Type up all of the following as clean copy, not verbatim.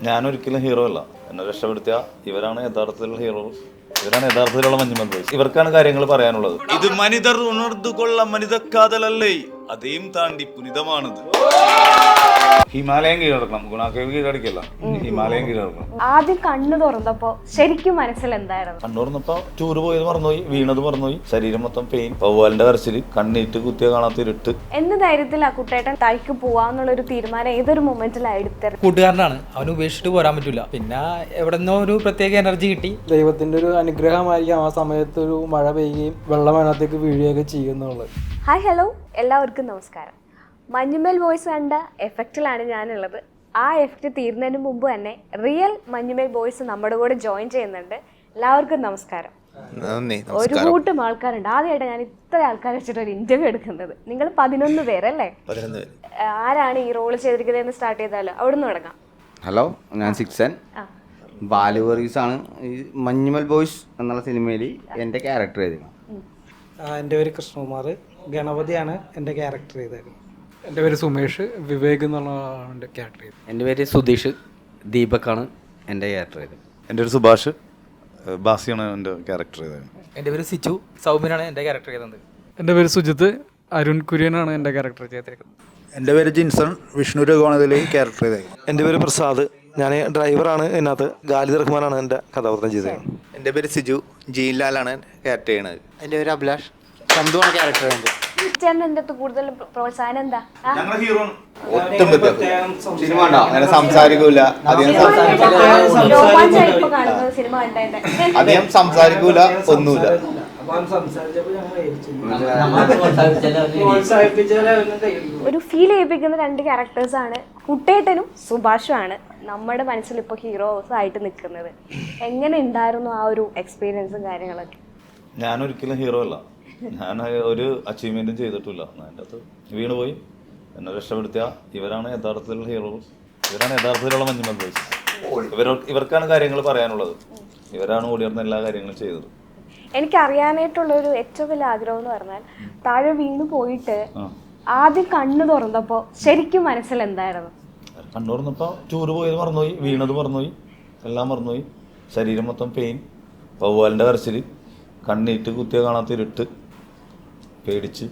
ഞാനൊരിക്കലും ഹീറോ അല്ല. എന്നെ രക്ഷപ്പെടുത്തിയ ഇവരാണ് യഥാർത്ഥത്തിലുള്ള ഹീറോ. ഇവരാണ് യഥാർത്ഥത്തിലുള്ള മഞ്ഞുമൽ ബോയ്സ്. ഇവർക്കാണ് കാര്യങ്ങൾ പറയാനുള്ളത്. ഇത് മനിതർ ഉണർന്നുകൊള്ള മനിത കാതലല്ലേ, അതേം താണ്ടി പുനിതമാണത്. ഹിമാലയം കീഴടക്കണം, ഗുണാക്കേവ് കീഴടക്കില്ല, ഹിമാലയം കീഴടക്കണം. ആദ്യം കണ്ണു തുറന്നപ്പോ ശരിക്കും മനസ്സിൽ എന്തായിരുന്നു? കണ്ണു തുറന്നപ്പോ ടൂറ് പോയത് മറന്നുപോയി, വീണത് മറന്നുപോയി, ശരീരം മൊത്തം പെയിൻ, വവ്വാലിന്റെ കരച്ചില്, കണ്ണീറ്റ് കുത്തിയ കാണാത്ത ഇരുട്ട്. എന്ത് ധൈര്യത്തിൽ ആ കുട്ടേട്ടൻ തായ്ക്ക് പോവാന്നുള്ളൊരു തീരുമാനം ഏതൊരു മൊമെന്റിലാണ് എടുത്തത്? കൂട്ടുകാരനാണ്, അവന് ഉപേക്ഷിച്ചിട്ട് പോരാൻ പറ്റില്ല. പിന്നെ എവിടെന്നോ ഒരു പ്രത്യേക എനർജി കിട്ടി. ദൈവത്തിന്റെ ഒരു അനുഗ്രഹമായിരിക്കും ആ സമയത്ത് ഒരു മഴ പെയ്യുകയും വെള്ളം അതിനകത്തേക്ക് വീഴുകയൊക്കെ ചെയ്യുന്നുള്ളത്. ഹായ് ഹലോ, എല്ലാവർക്കും നമസ്കാരം. മഞ്ഞുമൽ ബോയ്സ് കണ്ട എഫക്റ്റിലാണ് ഞാനുള്ളത്. ആ എഫക്റ്റ് തീരുന്നതിന് മുമ്പ് തന്നെ റിയൽ മഞ്ഞുമൽ ബോയ്സ് നമ്മുടെ കൂടെ ജോയിൻ ചെയ്യുന്നുണ്ട്. എല്ലാവർക്കും നമസ്കാരം. ഒരു കൂട്ടം ആൾക്കാരുണ്ട്. ആദ്യമായിട്ട് ഞാൻ ഇത്ര ആൾക്കാരെ വെച്ചിട്ട് ഒരു ഇന്റർവ്യൂ എടുക്കുന്നത്. നിങ്ങൾ 11 പേരല്ലേ? ആരാണ് ഈ റോള് ചെയ്തിരിക്കുന്നതെന്ന് സ്റ്റാർട്ട് ചെയ്താലോ? അവിടുന്ന് തുടങ്ങാം. ഹലോ, ഞാൻ സിക്സൻ. ബാലു വർഗീസ് ആണ് ഈ മഞ്ഞുമൽ ബോയ്സ് എന്നുള്ള സിനിമയിൽ എൻ്റെ ക്യാരക്ടർ ചെയ്തിരുന്നത്. എൻ്റെ പേര് കൃഷ്ണകുമാർ, ഗണപതിയാണ് എൻ്റെ ക്യാരക്ടർ ചെയ്തേക്കുന്നത്. എൻ്റെ പേര് സുമേഷ്, വിവേക് എന്നുള്ള ക്യാരക്ടർ ചെയ്തത്. എൻ്റെ പേര് സുധീഷ്, ദീപക്കാണ് എൻ്റെ ക്യാരക്ടർ ചെയ്തത്. എൻ്റെ ഒരു സുഭാഷ്, ബാസിയാണ് എൻ്റെ ക്യാരക്ടർ ചെയ്തത്. എൻ്റെ പേര് സിച്ചു, സൗമ്യനാണ് എൻ്റെ ക്യാരക്ടർ ചെയ്തത്. എൻ്റെ പേര് സുജിത്ത്, അരുൺ കുര്യനാണ് എൻ്റെ ക്യാരക്ടർ ചെയ്തേക്കുന്നത്. എൻ്റെ പേര് ജിൻസൺ, വിഷ്ണു രഘുവാണതിൽ ക്യാരക്ടർ ചെയ്തത്. എൻ്റെ പേര് പ്രസാദ്, ഞാൻ ഡ്രൈവറാണ്. ഇതിനകത്ത് ഖാലിദ് റഹ്മാനാണ് എൻ്റെ കഥാപാത്രം ചെയ്തത്. എൻ്റെ പേര് സിജു, ജീൻലാലാണ് ക്യാരക്ടർ ചെയ്യണത്. എൻ്റെ പേര് അഭിലാഷ്, ചന്തുവാണ് ക്യാരക്ടർ ചെയ്യുന്നത്. ചേട്ടൻ്റെ എൻ്റെ അടുത്ത് കൂടുതൽ പ്രോത്സാഹനം എന്താ? സിനിമ ഉണ്ടോ അങ്ങനെ സംസാരിക്കൂല, അധികം സംസാരിക്കൂല, ഒന്നുമില്ല. ഒരു ഫീൽ ചെയ്യിപ്പിക്കുന്ന 2 ക്യാരക്ടേഴ്സാണ് കുട്ടേട്ടനും സുഭാഷുമാണ് നമ്മുടെ മനസ്സിൽ ഇപ്പോൾ ഹീറോസ് ആയിട്ട് നിൽക്കുന്നത്. എങ്ങനെ ഉണ്ടായിരുന്നു ആ ഒരു എക്സ്പീരിയൻസും കാര്യങ്ങളൊക്കെ? ഞാനൊരിക്കലും ഹീറോ അല്ല. ഞാൻ ഒരു അച്ചീവ്മെന്റും ചെയ്തിട്ടില്ല. എൻ്റെ അകത്ത് വീണുപോയി. എന്നെ രക്ഷപ്പെടുത്തിയ ഇവരാണ് യഥാർത്ഥത്തിലുള്ള ഹീറോ. ഇവരാണ് യഥാർത്ഥത്തിലുള്ള മഞ്ഞുമൽ ബോയ്സ്. ഇവർക്കാണ് കാര്യങ്ങൾ പറയാനുള്ളത്. ഇവരാണ് ഓടിയിരുന്ന എല്ലാ കാര്യങ്ങളും ചെയ്തത്. എനിക്കറിയാനായിട്ടുള്ളൊരു ഏറ്റവും വലിയ ആഗ്രഹം എന്ന് പറഞ്ഞാൽ, താഴെ വീണു പോയിട്ട് ആദ്യം കണ്ണു തുറന്നപ്പോ ശരിക്കും മനസ്സിൽ എന്തായിരുന്നു? കണ്ണു തുറന്നപ്പോ ടൂറ് പോയത് മറന്നുപോയി, വീണത് മറന്നുപോയി, എല്ലാം മറന്നുപോയി, ശരീരം മൊത്തം പെയിൻ, വവ്വാലിന്റെ കരച്ചില്, കണ്ണീറ്റ് കുത്തിയ കാണാത്ത ഇരുട്ട്, പേടിച്ച്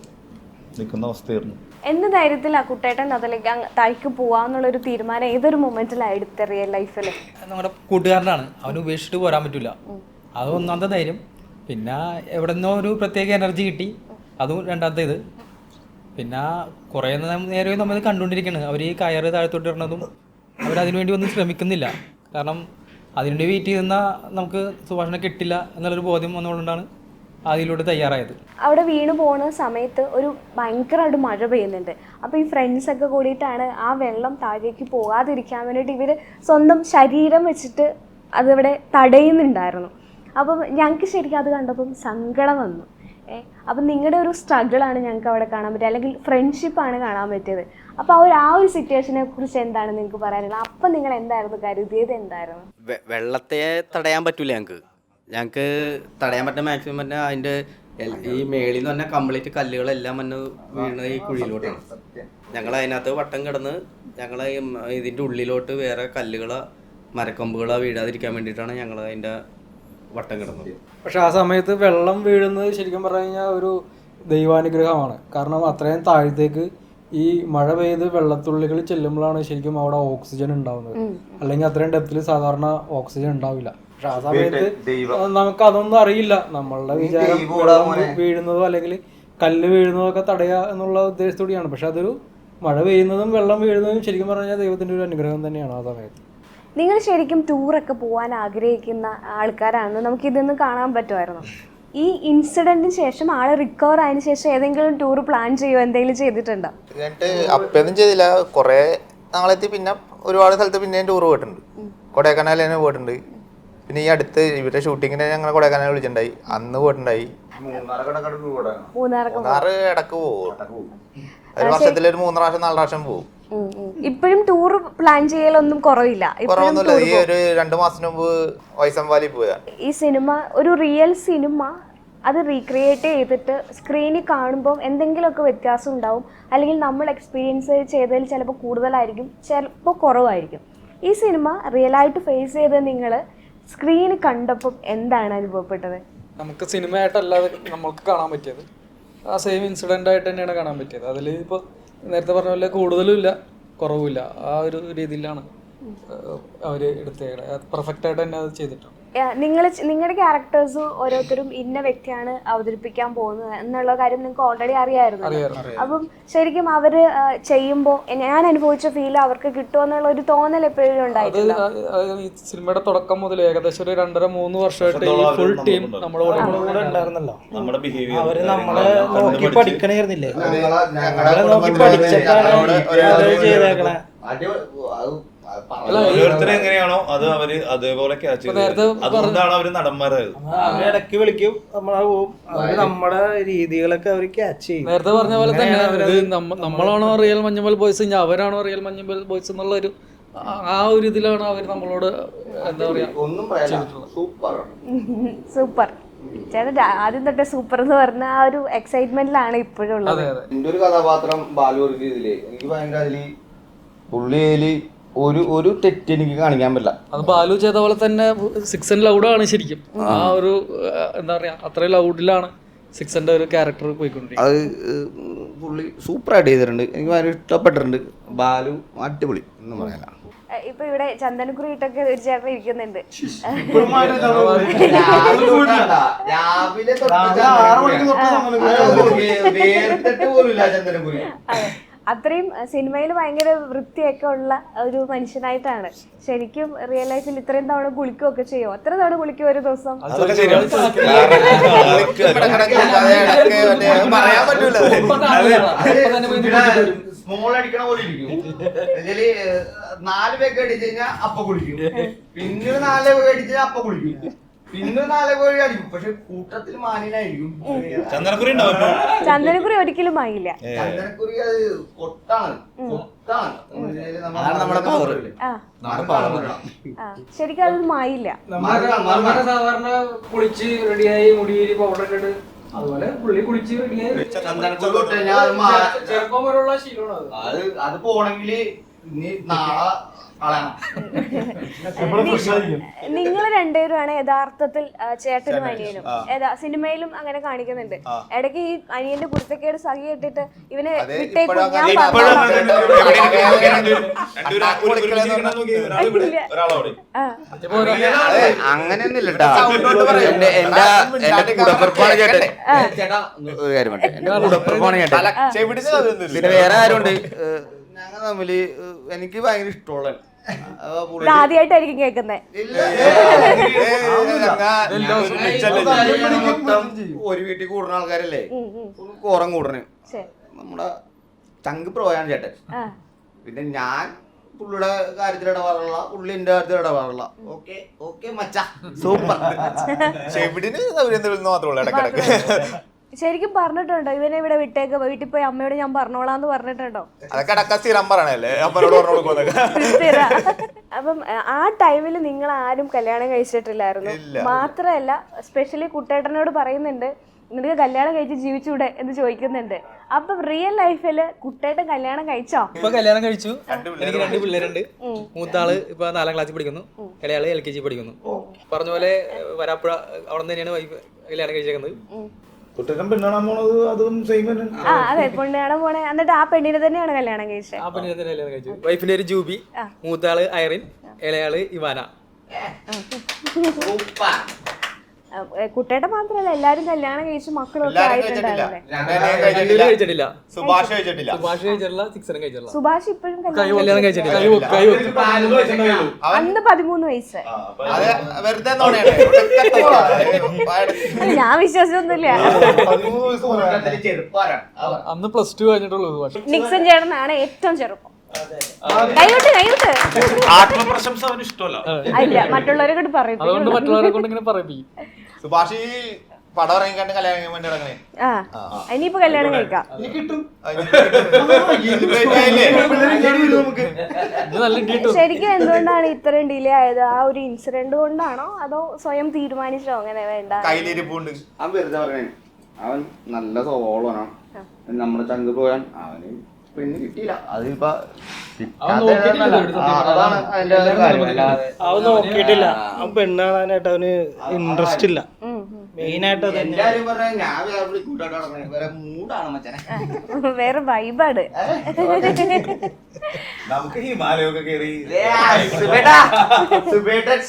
നിൽക്കുന്ന അവസ്ഥയായിരുന്നു. എന്ത് ധൈര്യത്തിൽ ആ കുട്ടേട്ടൻ അതിലേക്ക് തായ്ക്ക് പോവാന്നുള്ളൊരു തീരുമാനം ഏതൊരു മൊമെന്റിലാണ് എടുത്ത റിയൽ ലൈഫിൽ? നമ്മുടെ കൂട്ടുകാരനാണ്, അവന് ഉപേക്ഷിച്ചിട്ട് പോരാൻ പറ്റില്ല. അത് ഒന്നാമത്തെ ധൈര്യം. പിന്നെ എവിടെന്നോ ഒരു പ്രത്യേക എനർജി കിട്ടി, അതും രണ്ടാമത്തെ ഇത്. പിന്നെ കുറേ നേരമേ നമ്മൾ കണ്ടുകൊണ്ടിരിക്കുകയാണ്. അവർ ഈ കയറ് താഴത്തോട്ടിടുന്നതും അവരതിനു വേണ്ടി ഒന്നും ശ്രമിക്കുന്നില്ല. കാരണം അതിനുവേണ്ടി വെയിറ്റ് ചെയ്യുന്ന നമുക്ക് സുഭാഷനെ കിട്ടില്ല എന്നുള്ളൊരു ബോധ്യം വന്നുകൊണ്ടാണ് അതിലൂടെ തയ്യാറായത്. അവിടെ വീണ് പോകുന്ന സമയത്ത് ഒരു ഭയങ്കരമായിട്ട് മഴ പെയ്യുന്നുണ്ട്. അപ്പോൾ ഈ ഫ്രണ്ട്സൊക്കെ കൂടിയിട്ടാണ് ആ വെള്ളം താഴേക്ക് പോകാതിരിക്കാൻ വേണ്ടിയിട്ട് ഇവർ സ്വന്തം ശരീരം വെച്ചിട്ട് അതിവിടെ തടയുന്നുണ്ടായിരുന്നു. അപ്പം ഞങ്ങൾക്ക് ശരിക്കും അത് കണ്ടപ്പം സങ്കടം വന്നു. അപ്പം നിങ്ങളുടെ ഒരു സ്ട്രഗിളാണ് ഞങ്ങൾക്ക് അവിടെ കാണാൻ പറ്റിയത്, അല്ലെങ്കിൽ ഫ്രണ്ട്ഷിപ്പാണ് കാണാൻ പറ്റിയത്. അപ്പോൾ ആ ഒരു സിറ്റുവേഷനെ കുറിച്ച് എന്താണ് നിങ്ങൾക്ക് പറയാനുള്ളത്? അപ്പം നിങ്ങൾ എന്തായിരുന്നു കരുതിയത്? എന്തായിരുന്നു? വെള്ളത്തെ തടയാൻ പറ്റൂല ഞങ്ങൾക്ക് തടയാൻ പറ്റുന്ന മാക്സിമം തന്നെ അതിൻ്റെ ഈ മേളിൽ നിന്ന് തന്നെ കംപ്ലീറ്റ് കല്ലുകളെല്ലാം തന്നെ വീണത് ഈ കുഴിയിലോട്ടാണ്. ഞങ്ങൾ അതിനകത്ത് വട്ടം കിടന്ന് ഞങ്ങൾ ഇതിൻ്റെ ഉള്ളിലോട്ട് വേറെ കല്ലുകളോ മരക്കൊമ്പുകളോ വീഴാതിരിക്കാൻ വേണ്ടിയിട്ടാണ് ഞങ്ങൾ അതിൻ്റെ വട്ടം കിടന്നത്. പക്ഷെ ആ സമയത്ത് വെള്ളം വീഴുന്നത് ശരിക്കും പറഞ്ഞു കഴിഞ്ഞാൽ ഒരു ദൈവാനുഗ്രഹമാണ്. കാരണം അത്രയും താഴത്തേക്ക് ഈ മഴ പെയ്ത് വെള്ളത്തുള്ളികൾ ചെല്ലുമ്പോഴാണ് ശരിക്കും അവിടെ ഓക്സിജൻ ഉണ്ടാവുന്നത്. അല്ലെങ്കിൽ അത്രയും ഡെപ്തിൽ സാധാരണ ഓക്സിജൻ ഉണ്ടാവില്ല. പക്ഷെ ആ സമയത്ത് നമുക്ക് അതൊന്നും അറിയില്ല. നമ്മളുടെ വിചാരം വീഴുന്നതോ അല്ലെങ്കിൽ കല്ല് വീഴുന്നതോ ഒക്കെ തടയുക എന്നുള്ള ഉദ്ദേശത്തോടെയാണ്. പക്ഷെ അതൊരു മഴ പെയ്യുന്നതും വെള്ളം വീഴുന്നതും ശരിക്കും പറഞ്ഞു കഴിഞ്ഞാൽ ദൈവത്തിൻ്റെ ഒരു അനുഗ്രഹം തന്നെയാണ് ആ സമയത്ത്. നിങ്ങൾ ശരിക്കും ടൂറൊക്കെ പോകാൻ ആഗ്രഹിക്കുന്ന ആൾക്കാരാണെന്ന് നമുക്ക് ഇതൊന്ന് കാണാൻ പറ്റുമായിരുന്നു. ഈ ഇൻസിഡന്റിന് ശേഷം ആള് റിക്കവർ ആയതിനു ശേഷം ഏതെങ്കിലും ടൂർ പ്ലാൻ ചെയ്യുമോ, എന്തെങ്കിലും ചെയ്തിട്ടുണ്ടോ? അപ്പൊന്നും ചെയ്തില്ല. കുറെ നാളെത്തി പിന്നെ ഒരുപാട് സ്ഥലത്ത് പിന്നെയും ടൂർ പോയിട്ടുണ്ട്. കൊടൈക്കനാൽ തന്നെ പോയിട്ടുണ്ട്. പിന്നെ ഈ അടുത്ത് ഇവരുടെ ഷൂട്ടിങ്ങിന് ഞങ്ങൾ കൊടൈക്കനാൽ വിളിച്ചിട്ടുണ്ടായി, അന്ന് പോയിട്ടുണ്ടായി. മൂന്നാറ് ഇടക്ക് പോകും. ഒരു വർഷത്തിൽ ഒരു 3 പ്രാവശ്യം 4 പ്രാവശ്യം പോകും. ഇപ്പോഴും ടൂർ പ്ലാൻ ചെയ്യലൊന്നും കുറവില്ല. കുറവൊന്നുമില്ല. ഈ ഒരു 2 മാസത്തിന് മുമ്പ് വൈസംവാലി പോയാ. ഈ സിനിമ ഒരു റിയൽ സിനിമ, അത് റീക്രിയേറ്റ് ചെയ്തിട്ട് സ്ക്രീനിൽ കാണുമ്പോൾ എന്തെങ്കിലുമൊക്കെ വ്യത്യാസം ഉണ്ടാവും. അല്ലെങ്കിൽ നമ്മൾ എക്സ്പീരിയൻസ് ചെയ്തതിൽ ചിലപ്പോൾ കൂടുതലായിരിക്കും, ചിലപ്പോൾ കുറവായിരിക്കും. ഈ സിനിമ റിയലായിട്ട് ഫേസ് ചെയ്ത് നിങ്ങൾ സ്ക്രീനിൽ കണ്ടപ്പം എന്താണ് അനുഭവപ്പെട്ടത്? നമുക്ക് സിനിമയായിട്ടല്ലാതെ നമ്മൾക്ക് കാണാൻ പറ്റിയത് ആ സെയിം ഇൻസിഡൻ്റ് ആയിട്ട് തന്നെയാണ് കാണാൻ പറ്റിയത്. അതിൽ ഇപ്പോൾ നേരത്തെ പറഞ്ഞ പോലെ കൂടുതലും ഇല്ല കുറവുമില്ല, ആ ഒരു രീതിയിലാണ് അവർ എടുത്തേക്കുന്നത്. പെർഫെക്റ്റ് ആയിട്ട് തന്നെ അത് ചെയ്തിട്ടുണ്ട്. നിങ്ങളുടെ ക്യാരക്ടേഴ്സ് ഓരോരുത്തരും ഇന്ന വ്യക്തിയാണ് അവതരിപ്പിക്കാൻ പോകുന്നത് എന്നുള്ള കാര്യം നിങ്ങൾക്ക് ഓൾറെഡി അറിയാമായിരുന്നു. അപ്പം ശരിക്കും അവര് ചെയ്യുമ്പോൾ ഞാൻ അനുഭവിച്ച ഫീൽ അവർക്ക് കിട്ടുമെന്നുള്ള ഒരു തോന്നൽ എപ്പോഴും ഉണ്ടായിട്ടില്ല. ഈ സിനിമയുടെ തുടക്കം മുതൽ ഏകദേശം ഒരു 2.5-3 വർഷമായിട്ട് ഈ ഫുൾ ടീം നമ്മളോട് ഉണ്ടായിരുന്നല്ലോ. നമ്മുടെ ബിഹേവിയർ അവര് നമ്മളെ നോക്കി പഠിക്കണായിരുന്നില്ലേ, നമ്മളെ നോക്കി പഠിച്ചിട്ടാണ് ചെയ്തേക്കണേ. ഓരോരുത്തരും എങ്ങനെയാണോ അത് അവര് അതേപോലെ ക്യാച്ച് ചെയ്ത് അതുകൊണ്ടാണ് അവര് നടന്മാരായത്. അവര് ഇടയ്ക്ക് വിളിക്കും, നമ്മളെ പോവും, അവര് നമ്മുടെ രീതികളൊക്കെ അവര് ക്യാച്ച് ചെയ്യും. നേരത്തെ പറഞ്ഞ പോലെ തന്നെ നമ്മളാണോ റിയൽ മഞ്ഞുമൽ ബോയ്സ്, ഇനി അവരാണോ റിയൽ മഞ്ഞുമൽ ബോയ്സ് എന്നുള്ള ഒരു ആ ഒരു ഇതിലാണ് അവർ നമ്മളോട് എന്താ പറയാ സൂപ്പർ. ചേട്ടൻ ആദ്യം തൊട്ടേ സൂപ്പർ എന്ന് പറഞ്ഞ ആ ഒരു എക്സൈറ്റ്മെന്റിലാണ് ഇപ്പോഴും ഉള്ളത്. എന്റെ ഒരു കഥാപാത്രം ബാലു ഇതില് എനിക്ക് ഭയങ്കര അതില് പുള്ളിയില് ഒരു തെറ്റ് എനിക്ക് കാണിക്കാൻ പറ്റില്ല. അത് ബാലു ചെയ്ത പോലെ തന്നെ 6 and ലൗഡാണ് ശരിക്കും. ആ ഒരു എന്താ പറയാ അത്രയും ലൗഡിലാണ് 6 ഒരു ക്യാരക്ടർ പോയിക്കൊണ്ടിരിക്കുന്നത്. അത് പുള്ളി സൂപ്പറായിട്ട് ചെയ്തിട്ടുണ്ട്, എനിക്ക് ഭയങ്കര ഇഷ്ടപ്പെട്ടിട്ടുണ്ട്. ബാലു അടിപൊളി എന്ന് പറയാനില്ല. ഇപ്പൊ ഇവിടെ ചന്ദനക്കുറിയിട്ടൊക്കെ ഒരു ചേട്ടൻ ഇരിക്കുന്നുണ്ട്. അത്രയും സിനിമയിൽ ഭയങ്കര വൃത്തിയൊക്കെ ഉള്ള ഒരു മനുഷ്യനായിട്ടാണ്. ശരിക്കും റിയൽ ലൈഫിൽ ഇത്രയും തവണ കുളിക്കുകയൊക്കെ ചെയ്യോ? എത്ര തവണ കുളിക്കും ഒരു ദിവസം? സ്മോൾ അടിക്കണ പോലെ ഇരിക്കും. 4 പേക്ക് അടിച്ചു കഴിഞ്ഞാൽ അപ്പ കുളിക്കും, പിന്നെ 4 പേക്ക് അടിച്ചു കഴിഞ്ഞാൽ അപ്പ കുളിക്കും, പിന്നെ 4 പേര് അടിക്കും. പക്ഷെ കൂട്ടത്തിൽ മാന്യനായിരിക്കും. ചന്ദനക്കുറി ഒരിക്കലും ആയില്ല. ചന്ദനക്കുറി അത് കൊട്ടാണ്. ശരിക്കും അത് മായില്ല. സാധാരണ കുളിച്ച് റെഡിയായി മുടിയിൽ പൗഡർ ഇട്ട് അതുപോലെ പുള്ളി കുളിച്ച് റെഡിയായി ചെറുപ്പം വരെയുള്ള ശീലമാണ് അത് പോണെങ്കിൽ ഇനി നാളെ നിങ്ങൾ രണ്ടുപേരുമാണ് യഥാർത്ഥത്തിൽ ചേട്ടനും അനിയനും. സിനിമയിലും അങ്ങനെ കാണിക്കുന്നുണ്ട്. ഇടയ്ക്ക് ഈ അനിയന്റെ കുരുത്തക്കേട് സഖി ഇട്ടിട്ട് ഇവനെ വിട്ടേക്കും, ഞാൻ അങ്ങനെയൊന്നുമില്ല എന്റെ കൂടപ്പിറപ്പാണ് ചേട്ടൻ. ഒരു കാര്യം എന്റെ കൂടപ്പിറപ്പാണ് ചേട്ടൻ. പിന്നെ വേറെ ആരുണ്ട് ഞങ്ങൾ തമ്മില് എനിക്ക് ഭയങ്കര ഇഷ്ടമുള്ള ആദ്യമായിട്ടായിരിക്കും കേൾക്കുന്നത്. ഒരു വീട്ടിൽ കൂടുന്ന ആൾക്കാരല്ലേ, കോറം കൂടണേ. നമ്മുടെ ചങ്ക് പ്രോയാണ് ചേട്ടൻ. പിന്നെ ഞാൻ പുള്ളിയുടെ കാര്യത്തിൽ ഇടപാടുള്ള, പുള്ളി എന്റെ കാര്യത്തിൽ ഇടപാടുള്ള. ഓക്കെ ഓക്കെ മച്ചാ സൂപ്പർ. മാത്രമല്ല ഇടക്കിടക്ക് ശരിക്കും പറഞ്ഞിട്ടുണ്ടോ ഇവനെ ഇവിടെ വിട്ടേക്ക്, വീട്ടിൽ പോയി അമ്മയോട് ഞാൻ പറഞ്ഞോളാന്ന് പറഞ്ഞിട്ടുണ്ടോ? അതൊക്കെ സ്ഥിരം പറയണല്ലേ അമ്മയോട് അപ്പം ആ ടൈമിൽ നിങ്ങൾ ആരും കല്യാണം കഴിച്ചിട്ടില്ലായിരുന്നു. മാത്രമല്ല സ്പെഷ്യലി കുട്ടേട്ടനോട് പറയുന്നുണ്ട് നിനക്ക് കല്യാണം കഴിച്ച് ജീവിച്ചൂടെ എന്ന് ചോദിക്കുന്നുണ്ട്. അപ്പൊ റിയൽ ലൈഫില് കുട്ടേട്ടൻ കല്യാണം കഴിച്ചോ? ഇപ്പൊ കല്യാണം കഴിച്ചു. എനിക്ക് 2 പിള്ളേരുണ്ട്. മൂത്താള് ഇപ്പൊ 4ാം ക്ലാസ്സിൽ പഠിക്കുന്നു, ഇളയാള് LKG പഠിക്കുന്നു. പറഞ്ഞ പോലെ വരാപ്പുഴ അവിടെ തന്നെയാണ് വൈഫ് കല്യാണം കഴിച്ചേക്കുന്നത്. അതെ, പെണ്ണ് കാണാൻ പോണേ. എന്നിട്ട് ആ പെണ്ണിനെ തന്നെയാണ് കല്യാണം കഴിച്ചത്. ആ പെണ്ണിനെ തന്നെ കല്യാണം കഴിച്ചു. വൈഫിന്റെ പേര് ജൂബി, മൂത്താള് ഐറിൻ, ഇളയാള് ഇവാന. കുട്ടേട്ടൻ മാത്രല്ല എല്ലാരും കല്യാണം കഴിച്ച് മക്കളൊക്കെ ആയിട്ടുണ്ടായിരുന്നല്ലേ? കഴിച്ചിട്ടില്ല. സുഭാഷ് കഴിച്ചിട്ടില്ല. സുഭാഷ് കഴിച്ചിട്ടില്ല. 6 കഴിച്ചിട്ടില്ല. സുഭാഷ് ഇപ്പോഴും കല്യാണം കഴിച്ചിട്ടില്ല. അന്ന് 13 വയസ്സ്. ഞാൻ വിശ്വസിച്ചൊന്നുമില്ല. അന്ന് +2 കഴിഞ്ഞിട്ടുള്ളൂ. നിക്സൺ ചേട്ടനാണ് ഏറ്റവും ചെറുപ്പം. കൈവിട്ട് ആത്മപ്രശംസ അവന് ഇഷ്ടമല്ല. അല്ല, മറ്റുള്ളവരെ കൊണ്ട് പറയും. അതുകൊണ്ട് മറ്റുള്ളവരെ കൊണ്ട് ഇങ്ങനെ പറയിപ്പിക്കും. സുഭാഷ് പടം ഇറങ്ങിക്കാണ്ട് കല്യാണം കഴിക്കാൻ വേണ്ടി ഇറങ്ങണേ. ഇനിയിപ്പോ കല്യാണം കഴിക്കാം. ശരിക്കും എന്തുകൊണ്ടാണ് ഇത്രയും ഡിലേ ആയത്? ആ ഒരു ഇൻസിഡന്റ് കൊണ്ടാണോ അതോ സ്വയം തീരുമാനിച്ചോ അങ്ങനെ വേണ്ട? കയ്യിലിരിപ്പുണ്ട്. അവൻ വെറുതെ പറഞ്ഞേ, അവൻ നല്ല സ്വഭാവമാണ്, നമ്മുടെ ചങ്ക് പോയാൻ അവന് പെണ്ണ് കിട്ടിയില്ല. അതിപ്പോ അതാണ് അതിന്റെ കാര്യം. അല്ലാതെ അവൻ നോക്കിയിട്ടില്ല. അവൻ പെണ്ണ് കാണാനായിട്ട് അവന് ഇൻട്രസ്റ്റ് ഇല്ല. മെയിനായിട്ട് എല്ലാരും പറഞ്ഞ ഞാൻ വേറെ കൂട്ടായിട്ട് നടക്കണേ, വേറെ മൂടാണ് മച്ചനെ. വേറെ വൈബാണ്. നമുക്ക് ഹിമാലയൊക്കെ കയറി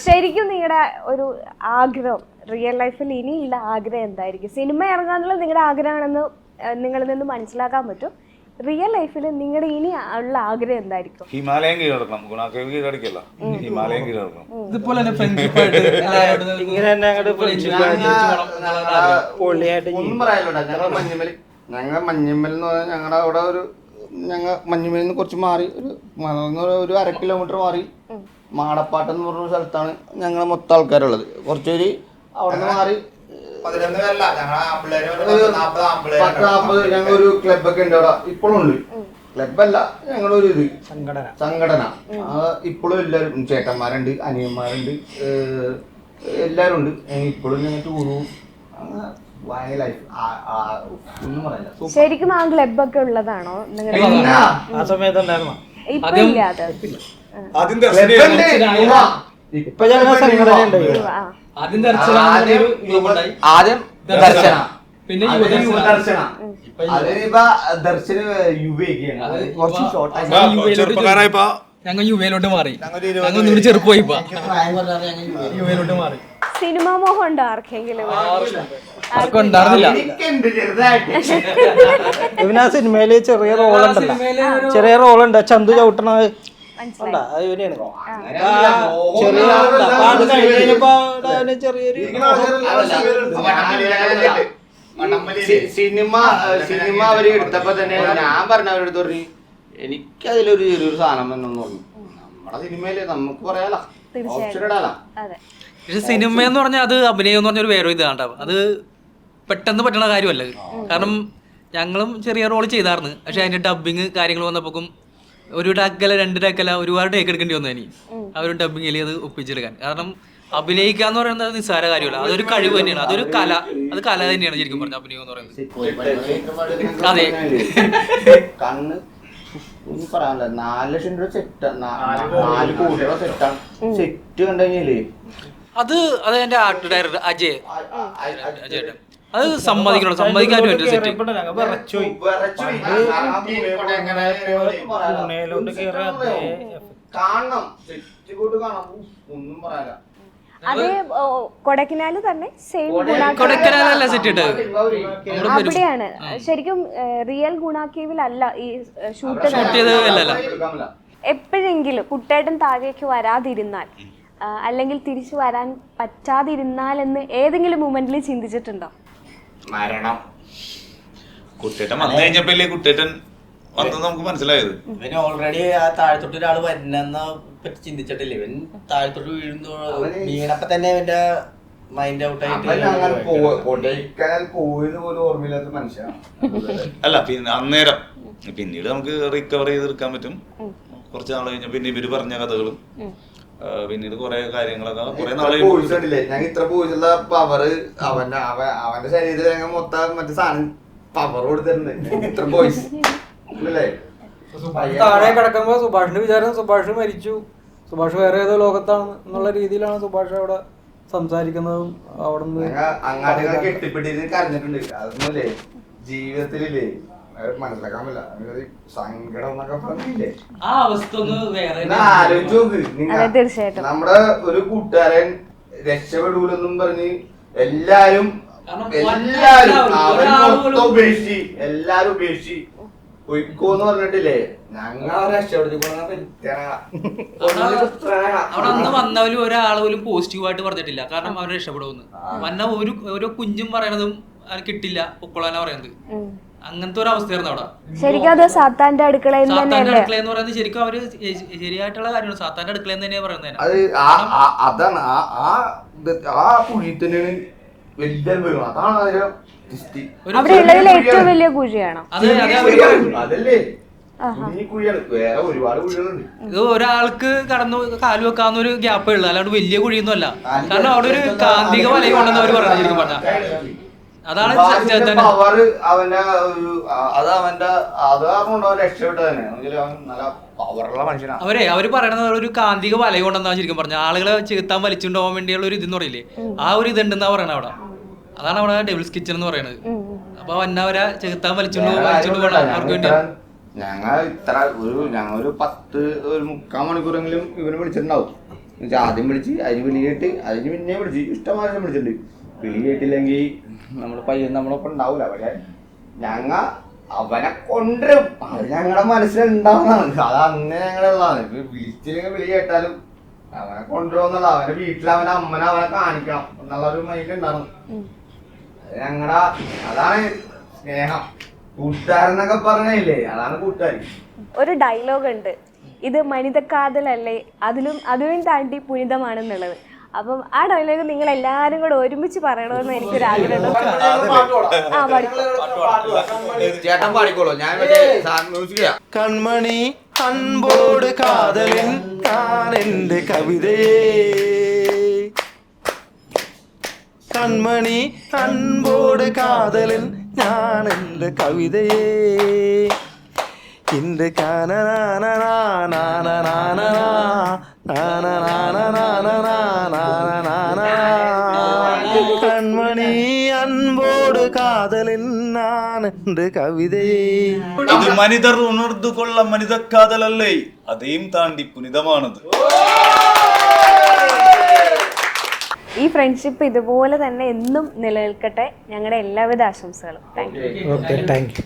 ശരിക്കും നിങ്ങളുടെ ഒരു ആഗ്രഹം റിയൽ ലൈഫിൽ ഇനിയുള്ള ആഗ്രഹം എന്തായിരിക്കും? സിനിമ ഇറങ്ങാന്നുള്ള നിങ്ങളുടെ ആഗ്രഹമാണെന്ന് നിങ്ങളിൽ നിന്ന് മനസ്സിലാക്കാൻ പറ്റും. റിയൽ ലൈഫിൽ നിങ്ങളുടെ ഇനി ഉള്ള ആഗ്രഹം എന്തായിരിക്കും? ഹിമാലയം കീഴടക്കണം. ഗുണാക്കേവ് കീഴടക്കില്ല, ഹിമാലയം കീഴടക്കണം. ഇതുപോലെ തന്നെ ഫ്രണ്ട്ഷിപ്പ് ആയിട്ട് ഇങ്ങനെ തന്നെ അങ്ങോട്ട് പൊള്ളിയായിട്ട് ഒന്നും പറയാനില്ല. ഞങ്ങൾ മഞ്ഞമ്മൽ എന്ന് പറഞ്ഞാൽ ഞങ്ങളുടെ അവിടെ ഒരു മഞ്ഞമ്മലിൽ നിന്ന് കുറച്ച് മാറി ഒരു 1/2 കിലോമീറ്റർ മാറി മാടപ്പാട്ടം എന്ന് പറഞ്ഞ സ്ഥലത്താണ് ഞങ്ങൾ മൊത്തം ആൾക്കാരുള്ളത്. കുറച്ചൊരു അവിടെ നിന്ന് മാറി 10-40 ഞങ്ങളൊരു ക്ലബൊക്കെ ഉണ്ട് അവിടെ ഇപ്പോഴും ഉണ്ട്. ക്ലബല്ല, ഞങ്ങളൊരു ഇത് സംഘടന. ഇപ്പോഴും എല്ലാവരും ചേട്ടന്മാരുണ്ട്, അനിയന്മാരുണ്ട്, എല്ലാവരും ഉണ്ട്. ഇപ്പോഴും ഞങ്ങൾ ടൂറു ഒന്നും പറയില്ല. ശരിക്കും ആ ക്ലബൊക്കെ ഉള്ളതാണോ നിങ്ങളുടെ? ആ സമയത്ത് ഉണ്ടായിരുന്നു. ഇപ്പൊ ഇല്ല അത്. ആദ്യം ഇപ്പൊ ഞങ്ങൾ സംഘടന ഉണ്ട്. ആദ്യം ദർശനം, ആദ്യം ദർശന, പിന്നെ ദർശന, അതിനിപ്പോ ദർശന കുറച്ച് ഷോർട്ട് ചെറുപ്പക്കാരായപ്പോ ഞങ്ങൾ യുവയിലോട്ട് മാറി. ഞങ്ങൾ ഒന്നുകൂടി ചെറുപ്പമായി യുവയിലോട്ട് മാറി. സിനിമാ മോഹം ഉണ്ടോ ആർക്കെങ്കിലും? ആർക്കും ഉണ്ടായിരുന്നില്ല. എനിക്കുണ്ട് ചെറുതായിട്ട്. ഇവനാ സിനിമയില് ചെറിയ റോളുണ്ടല്ലോ, ചെറിയ റോളുണ്ട്. ചന്തു ചവിട്ടണ ഉണ്ടാ, അത് ഇവനെയാണ്. ചെറിയ അത് കഴിഞ്ഞപ്പോ ചെറിയൊരു സിനിമ അവര് എടുത്തപ്പോ തന്നെ ഞാൻ പറഞ്ഞ അവരെടുത്ത് പറഞ്ഞു എനിക്കതിലൊരു ചെറിയൊരു സാധനം എന്നൊന്നും പറഞ്ഞു. നമ്മുടെ സിനിമയില് നമുക്ക് പറയാലോ, ഓപ്ഷൻ ഇടാലോ. പക്ഷെ സിനിമ എന്ന് പറഞ്ഞാൽ അത് അഭിനയം എന്ന് പറഞ്ഞൊരു വേറെ ഇതാണ്. അത് പെട്ടെന്ന് പറ്റണ കാര്യമല്ല. കാരണം ഞങ്ങളും ചെറിയ റോൾ ചെയ്തായിരുന്നു. പക്ഷെ അതിന്റെ ഡബിങ് കാര്യങ്ങൾ വന്നപ്പോക്കും ഒരു ടക്കല 2 ടക്കല ഒരുപാട് ടേക്ക് എടുക്കേണ്ടി വന്നു. ഇനി ആ ഒരു ഡബിങ്ങിൽ അത് ഒപ്പിച്ചെടുക്കാൻ. കാരണം അഭിനയിക്കുക എന്ന് പറയുന്നത് നിസ്സാര കാര്യമല്ല, അതൊരു കഴിവ് തന്നെയാണ്, അതൊരു കല, അത് കല തന്നെയാണ് ശരിക്കും പറഞ്ഞ അഭിനയം എന്ന് പറയുന്നത്. അതെ, കണ്ണ് ഒന്നും പറയാനില്ല. 4 ലക്ഷം രൂപ സെറ്റ്, 4 കോടി രൂപ സെറ്റാണ്. സെറ്റ് കണ്ടു കഴിഞ്ഞാലേ അത് എന്റെ ആർട്ട് ഡയറക്ടർ അജയ് അത് സമ്മതിക്കണം, സമ്മതിക്കാൻ പറ്റും. സെറ്റ് കാണണം, സെറ്റ് കൊണ്ട് കാണാം, ഒന്നും പറയാനില്ല. അതേ കൊടൈക്കനാല് തന്നെ സെയിം കൊടൈക്കനാലല്ല സെറ്റ് ഇട്ടത്, അവിടെയാണ് ശരിക്കും. റിയൽ ഗുണാക്കേവിലല്ല ഈ ഷൂട്ട് ചെയ്തതല്ല. എപ്പോഴെങ്കിലും കുട്ടേട്ടൻ താഴേക്ക് വരാതിരുന്നാൽ അല്ലെങ്കിൽ തിരിച്ചു വരാൻ പറ്റാതിരുന്നാൽ എന്ന് ഏതെങ്കിലും മൊമെന്റിൽ ചിന്തിച്ചിട്ടുണ്ടോ? മരണം. കുട്ടേട്ടൻ വന്നു കഴിഞ്ഞപ്പല്ലേ കുട്ടേട്ടൻ വന്നത് നമുക്ക് മനസ്സിലായത്. ഇവന് ഓൾറെഡി ആ താഴത്തോട്ട് ഒരാൾ വരുന്നെന്ന പറ്റി ചിന്തിച്ചിട്ടില്ല. ഇവൻ താഴത്തോട്ട് വീണപ്പോ തന്നെ ഇവന്റെ മൈൻഡ് ഔട്ട് ആയിട്ട് പോലും ഓർമ്മയില്ലാത്ത മനുഷ്യനാണ്. അല്ല, പിന്നെ അന്നേരം പിന്നീട് നമുക്ക് റിക്കവർ ചെയ്തെടുക്കാൻ പറ്റും. കുറച്ച് നാൾ കഴിഞ്ഞ പിന്നെ ഇവര് പറഞ്ഞ കഥകളും പിന്നീട് കുറെ കാര്യങ്ങളൊക്കെ കുറെ നാളെ ഞാൻ ഇത്ര പോയിട്ടുള്ള പവർ അവന്റെ ശരീരത്തിൽ മൊത്തം മറ്റേ സാധനം പവർ കൊടുത്തിട്ടുണ്ട്. ഇത്ര ബോയ്സ് അല്ലേ? താഴെ കിടക്കുമ്പോ സുഭാഷിന്റെ വിചാരം സുഭാഷ് മരിച്ചു, സുഭാഷ് വേറെ ഏതോ ലോകത്താണ് എന്നുള്ള രീതിയിലാണ് സുഭാഷ് അവിടെ സംസാരിക്കുന്നതും. അവിടെ നിന്ന് അങ്ങാടികൾ കെട്ടിപ്പിട്ടിട്ട് കരഞ്ഞിട്ടുണ്ട്. അതൊന്നുമല്ലേ ജീവിതത്തിലില്ലേ മനസ്സിലാക്കാൻ പറ്റില്ല. സങ്കടം എന്നൊക്കെ പറഞ്ഞില്ലേ, ആ അവസ്ഥ ഒന്ന് വേറെ ആലോചിച്ച് നോക്ക്. തീർച്ചയായിട്ടും നമ്മുടെ ഒരു കൂട്ടുകാരൻ രക്ഷപ്പെടൂലെന്നും പറഞ്ഞ് എല്ലാരും ഉപേക്ഷിച്ച് എല്ലാരും ഉപേക്ഷിച്ച് പൊയ്ക്കോന്ന് പറഞ്ഞിട്ടില്ലേ, ഞങ്ങൾ അവിടെ അന്ന് വന്നവരും ഒരാൾ പോലും പോസിറ്റീവായിട്ട് പറഞ്ഞിട്ടില്ല. കാരണം അവർ രക്ഷപ്പെടുമെന്ന് വന്ന ഓരോ കുഞ്ഞും പറയണതും അത് കിട്ടില്ല, പൊക്കോളാനാ പറയുന്നത്. അങ്ങനത്തെ ഒരു അവസ്ഥയായിരുന്നു അവിടെ. ശരിക്കും അത് സാത്താന്റെ അടുക്കളയിൽ സാത്താന്റെ അടുക്കള എന്ന് പറയുന്നത് ശരിക്കും അവര് ശരിയായിട്ടുള്ള കാര്യമാണ്. സാത്താന്റെ അടുക്കള എന്ന് തന്നെയാ പറയുന്നത്. അത് അതാണ് ആ കുഴി തന്നെയാണ് വലിയ വീഴും. അതാണ് അവിടെ ഉള്ളതിൽ ഏറ്റവും വലിയ കുഴിയാണോ? അതല്ലേ ഈ കുഴിയാണ്. വേറെ ഒരുപാട് കുഴികളുണ്ട്. ഇത് ഒരാൾക്ക് കടന്നു കാല് വെക്കാവുന്ന ഒരു ഗ്യാപ്പേ ഉള്ളു, അല്ലാണ്ട് വലിയ കുഴിയൊന്നും അല്ല. കാരണം അവിടെ ഒരു കാന്തിക വലയം ഉണ്ടെന്ന് അവർ പറഞ്ഞു ശരിക്കും പറഞ്ഞ. അതാണ് പവർ അവന്റെ ഒരു അത് കാരണം കൊണ്ട് അവൻ രക്ഷപ്പെട്ടത് തന്നെ. അവൻ നല്ല പവറുള്ള മനുഷ്യനാണ്. അവര് പറയണത് ഒരു കാന്തിക വലയം കൊണ്ടെന്നാ ശരിക്കും പറഞ്ഞ ആളുകളെ ചെകുത്താൻ വലിച്ചുകൊണ്ടുപോകാൻ വേണ്ടിയുള്ള ഒരു ഇതെന്ന് പറയില്ലേ, ആ ഒരു ഇതുണ്ടെന്നാ പറയണത് അവിടെ. അതാണ് അവിടെ ഡെവിൾസ് കിച്ചൺ എന്ന് പറയുന്നത്. അപ്പൊ വന്നവരെ ചെകുത്താൻ വലിച്ചുകൊണ്ട് പോകണം അവർക്ക് വേണ്ടി. ഞങ്ങൾ ഒരു 3/4 മണിക്കൂറെങ്കിലും ഇവനെ വിളിച്ചിട്ടുണ്ടാവും. ആദ്യം വിളിച്ച് അതിന് വിളി കേട്ട് അതിന് പിന്നെ വിളിച്ച് ഇഷ്ടമാരും വിളിച്ചിട്ടുണ്ട്. വിളി കേട്ടില്ലെങ്കിൽ നമ്മുടെ പയ്യൻ നമ്മളൊപ്പം ഉണ്ടാവൂല. പക്ഷെ ഞങ്ങ അവനെ കൊണ്ടുവരും. അത് ഞങ്ങളുടെ മനസ്സിലുണ്ടാവുന്നതാണ്. അത് അന്ന് ഞങ്ങളുള്ളതാണ്. വിളിച്ചില്ലെങ്കിൽ വിളി കേട്ടാലും അവനെ കൊണ്ടുവരുന്നുള്ള അവന്റെ വീട്ടിൽ അവന്റെ അമ്മനെ അവനെ കാണിക്കണം എന്നുള്ളൊരു മൈൻഡ് ഉണ്ടാവും. അത് ഞങ്ങളുടെ അതാണ് സ്നേഹം. കൂട്ടുകാരെന്നൊക്കെ പറഞ്ഞില്ലേ, അതാണ് കൂട്ടുകാരി. ഒരു ഡയലോഗ് ഉണ്ട്, ഇത് മനിതക്കാതലല്ലേ അതിലും താണ്ടി പുനിതമാണെന്നുള്ളത്. അപ്പം ആ ഡയലോഗ് നിങ്ങൾ എല്ലാരും കൂടെ ഒരുമിച്ച് പറയണമെന്ന് എനിക്കൊരു ആഗ്രഹമുണ്ട്. ചേട്ടൻ പാടിക്കോളൂ, ഞാൻ മ്യൂസിക്. കൺമണി അൻപോട് കാതലിൻ ഞാൻ എൻ്റെ കവിതയേ, കൺമണി അൻപോട് കാതലിൻ ഞാൻ എൻ്റെ കവിതയേ, ഇന്റെ കൺമണി അൻപോട് കാതലിൻ ഞാൻ എൻ്റെ കവിതയേ. ഇത് മനിതർ ഉണർന്നുകൊള്ള മനിതക്കാതലല്ലേ, അതേം താണ്ടി പുനിതമാണത്. ഈ ഫ്രണ്ട്ഷിപ്പ് ഇതുപോലെ തന്നെ എന്നും നിലനിൽക്കട്ടെ. ഞങ്ങളുടെ എല്ലാവിധ ആശംസകളും. Thank you. Okay, thank you.